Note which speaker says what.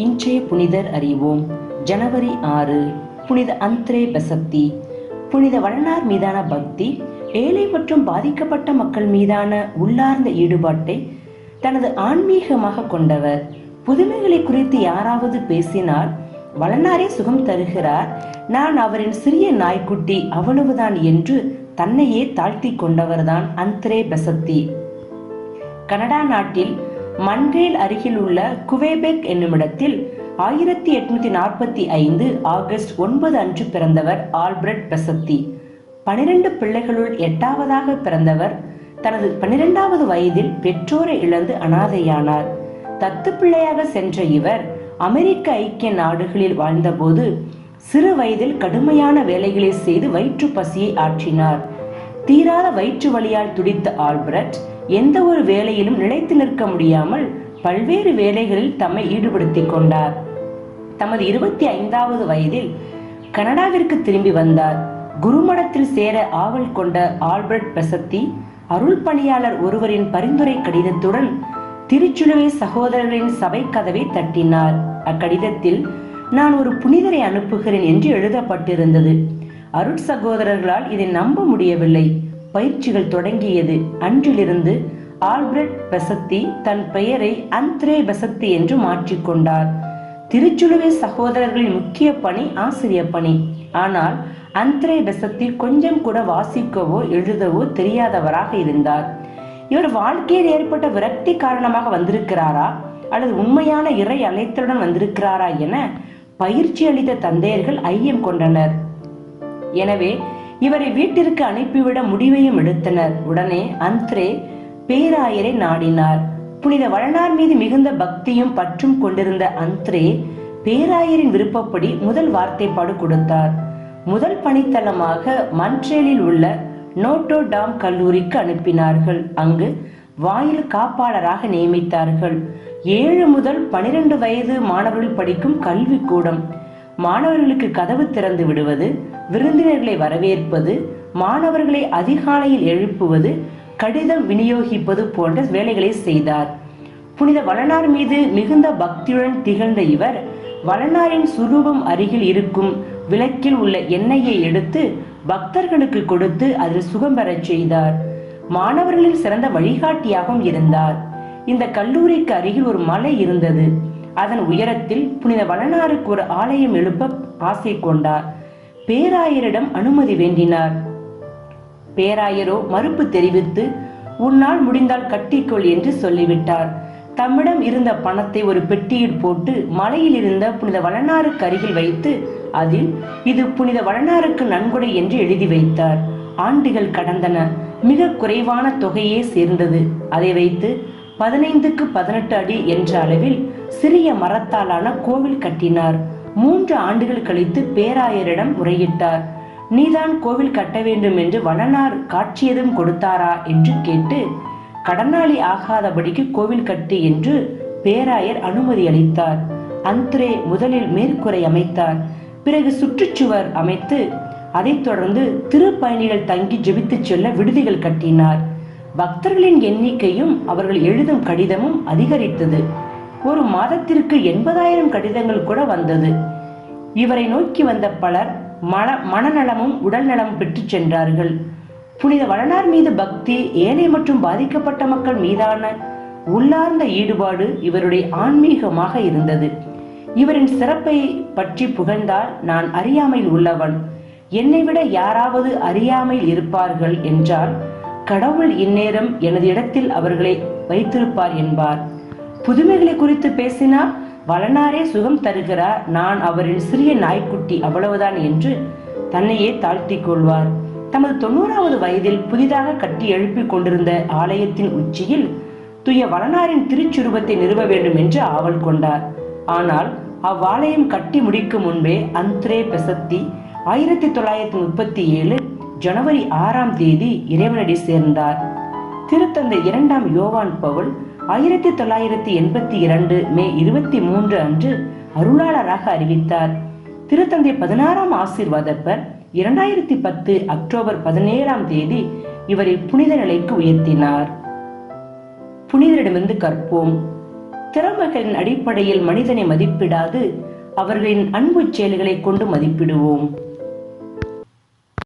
Speaker 1: இன்றைய புனிதர் அறிவோம். ஜனவரி 6, புனித அந்த்ரே பெசத்தி. புனித வளனார் மீதான பக்தி, ஏழை மற்றும் பாதிக்கப்பட்ட மக்கள் மீதான உள்ளார்ந்த ஈடுபாட்டை தனது ஆன்மீகமாக கொண்டவர். புதுமைகளை குறித்து யாராவது பேசினால், வளனாரே சுகம் தருகிறார், நான் அவரின் சிறிய நாய்க்குட்டி, அவ்வளவுதான் என்று தன்னையே தாழ்த்தி கொண்டவர்தான் அந்த்ரே பெசத்தி. கனடா நாட்டில் மன்ட்ரேல் அருகில் உள்ள குவேபெக் என்னுமிடத்தில் 1845 ஆகஸ்ட் 9 அன்று பிறந்தவர் ஆல்பர்ட் பெசத்தி. 12 பிள்ளைகளுள் 8வது பிறந்தவர். தனது 12வது வயதில் பெற்றோரை இழந்து அனாதையானார். தத்து பிள்ளையாக சென்ற இவர் அமெரிக்க ஐக்கிய நாடுகளில் வாழ்ந்தபோது சிறு வயதில் கடுமையான வேலைகளை செய்து வயிற்று பசியை ஆற்றினார். தீராத வயிற்று வலியால் துடித்த ஆல்பர்ட் எந்த ஒரு வேலையிலும் நிலைத்து நிற்க முடியாமல் பல்வேறு வேலைகளில் தம்மை ஈடுபடுத்திக் கொண்டார். தமது 25வது வயதில் கனடாவிற்கு திரும்பி வந்தார். குருமடத்தில் சேர ஆவல் கொண்ட ஆல்பர்ட் பெசத்தி அருள் பணியாளர் ஒருவரின் பரிந்துரை கடிதத்துடன் திருச்சுலுவை சகோதரர்களின் சபை கதவை தட்டினார். அக்கடிதத்தில், நான் ஒரு புனிதரை அனுப்புகிறேன் என்று எழுதப்பட்டிருந்தது. அருட்சகோதரர்களால் இதை நம்ப முடியவில்லை. பயிற்சிகள் தொடங்கியது. அன்றிலிருந்து ஆல்பர்ட் பெசத்தி தன் பெயரை அந்த்ரே பெசத்தி என்று மாற்றிக்கொண்டார். திருச்சுலுவை சகோதரர்களின் முக்கிய பணி ஆசிரிய பணி. ஆனால் அந்த்ரே பெசத்தி கொஞ்சம் கூட வாசிக்கவோ எழுதவோ தெரியாதவராக இருந்தார். இவர் வாழ்க்கையில் ஏற்பட்ட விரக்தி காரணமாக வந்திருக்கிறாரா அல்லது உண்மையான இறை அழைத்தலுடன் வந்திருக்கிறாரா என பயிற்சி அளித்த தந்தையர்கள் ஐயம் கொண்டனர். எனவே இவரை வீட்டிற்கு அனுப்பிவிட முடிவையும் எடுத்தனர். உடனே அந்த்ரே பேராயரை நாடினார். புனித வளனார் மீது மிகுந்த பக்தியும் பற்றும் கொண்டிருந்த அந்த்ரே பேராயரின் விருப்பப்படி முதல் வார்த்தைப்பாடு கொடுத்தார். முதல் பணித்தளமாக மன்ட்ரேலில் உள்ள நோட்டோ டாம் கல்லூரிக்கு அனுப்பினார்கள். அங்கு வாயில் காப்பாளராக நியமித்தார்கள். 7 முதல் 12 வயது மாணவர்கள் படிக்கும் கல்வி கூடம். மாணவர்களுக்கு கதவு திறந்து விடுவது, விருந்தினர்களை வரவேற்பது, மாணவர்களை அதிகாலையில் எழுப்புவது, கடிதம் விநியோகிப்பது போன்ற வேலைகளை செய்தார். புனித வளனார் மீது மிகுந்த பக்தியுடன் திகழ்ந்த இவர் வளனாரின் சுரூபம் அருகில் இருக்கும் விளக்கில் உள்ள எண்ணெயை எடுத்து பக்தர்களுக்கு கொடுத்து அதில் சுகம் பெறச் செய்தார். மாணவர்களின் சிறந்த வழிகாட்டியாகவும் இருந்தார். இந்த கல்லூரிக்கு அருகில் ஒரு மலை இருந்தது. அதன் உயரத்தில் புனித வளனாருக்கு ஒரு ஆலயம் எழுப்ப ஆசை கொண்டார். பேராயரிடம் அனுமதி வேண்டினார். பேராயரோ மறுப்பு தெரிவித்து, உன்னால் முடிந்தால் கட்டிக்கொள் என்று சொல்லிவிட்டார். தம்மிடம் இருந்த பணத்தை ஒரு பெட்டியில் போட்டு மலையில் இருந்த புனித வளனாருக்கு அருகில் வைத்து அதில், இது புனித வளனாருக்கு நன்கொடை என்று எழுதி வைத்தார். ஆண்டுகள் கடந்தன. மிக குறைவான தொகையே சேர்ந்தது. அதை வைத்து 15க்கு 18 அடி என்ற அளவில் சிறிய மரத்தாலான கோவில் கட்டினார். 3 ஆண்டுகள் கழித்து பேராயரிடம் முறையிட்டார். நீதான் கோவில் கட்ட வேண்டும் என்று வளனார் காட்சியதும் கொடுத்தாரா என்று கேட்டு, கடனாளி ஆகாதபடிக்கு கோவில் கட்டு என்று பேராயர் அனுமதி அளித்தார். அந்த்ரே முதலில் மேற்கூரை அமைத்தார். பிறகு சுற்றுச்சுவர் அமைத்து அதைத் தொடர்ந்து திருப்பயணிகள் தங்கி ஜெபித்து செல்ல விடுதிகள் கட்டினார். பக்தர்களின் எண்ணிக்கையும் அவர்கள் எழுதும் கடிதமும் அதிகரித்தது. ஒரு மாதத்திற்கு 80,000 கடிதங்கள் கூட வந்தது. இவரை நோக்கி வந்த பலர் மனநலமும் உடல் நலமும் பெற்று சென்றார்கள். புனித வளனார் மீது பக்தி, ஏழை மற்றும் பாதிக்கப்பட்ட மக்கள் மீதான உள்ளார்ந்த ஈடுபாடு இவருடைய ஆன்மீகமாக இருந்தது. இவரின் சிறப்பை பற்றி புகழ்ந்தால், நான் அறியாமையில் உள்ளவன், என்னை விட யாராவது அறியாமையில் இருப்பார்கள் என்றால் கடவுள் இந்நேரம் எனது இடத்தில் அவர்களை வைத்திருப்பார் என்பார். புதுமைகளை குறித்து பேசினார், வளனாரே சுகம் தருகிறார், நான் அவரின் சிறிய நாய்க்குட்டி, அவ்வளவுதான் என்று தன்னையே தாழ்த்தி கொள்வார். தமது 90வது வயதில் புதிதாக கட்டி எழுப்பிக் கொண்டிருந்த ஆலயத்தின் உச்சியில் தூய வளனாரின் திருச்சுருவத்தை நிறுவ வேண்டும் என்று ஆவல் கொண்டார். ஆனால் அவ்வாலயம் கட்டி முடிக்கும் முன்பே அந்த்ரே பெசத்தி 1937 ஜனவரி 6ஆம் தேதி இறைவனடி சேர்ந்தார். திருத்தந்தை 2ஆம் யோவான் பவுல் 1982 மே 23 அன்று அருளாளராக அறிவித்தார். திருத்தந்தை 16ஆம் ஆசீர்வாதப்பர் 2010 அக்டோபர் 17ஆம் தேதி இவரை புனித நிலைக்கு உயர்த்தினார். புனிதரிடமிருந்து கற்போம். திறமைகளின் அடிப்படையில் மனிதனை மதிப்பிடாது அவர்களின் அன்பு செயல்களை கொண்டு மதிப்பிடுவோம்.